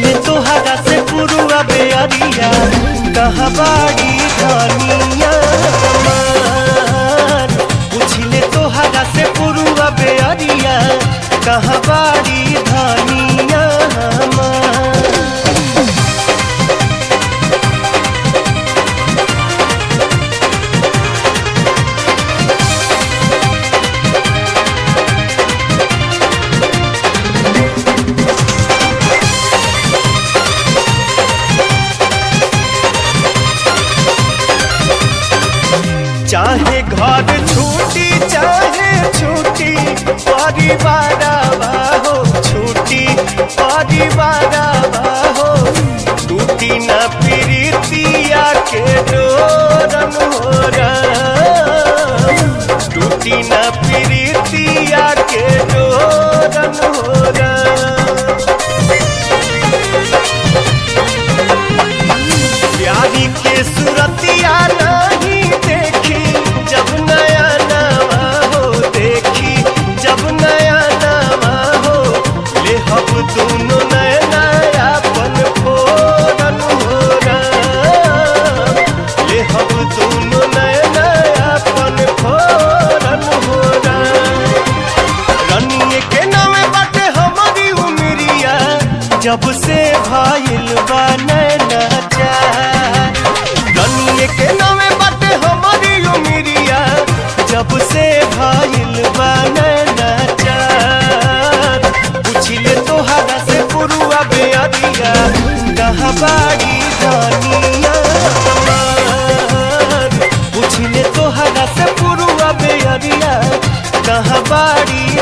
पूछिले तोहरा से पुरुआ बेअरिया कहाँ बाड़ी धनिया हमार। पूछिले तोहरा से पुरुआ बेअरिया कहाँ बाड़ी धनिया हमार। चाहे घर छूटी चाहे छूटी परिवार हो, छूटी परिवार हो, टूटी न प्रीतिया के डोरन हो राम। टूटी न प्रीतिया के डोरन हो राम। प्यारी के सूरतिया नहीं देखी जब नया नवा हो, देखी जब नया नवा हो, ले हम दोनों नया नया पन फोरन हो राम। ले हम दोनों नया नया पन फोरन हो राम। रनिए के नामे बाटे हमारी उमरिया जब से भाईल बा नैना चार। रनिए के नामे बाटे हमारी उमरिया जब से भाईल बा नैना चार। पूछिले तोहरा से पुरुआ बेअरिया कहाँ बाड़ी धनिया हमार। पूछिले तोहरा से पुरुआ बेअरिया कहाँ बाड़ी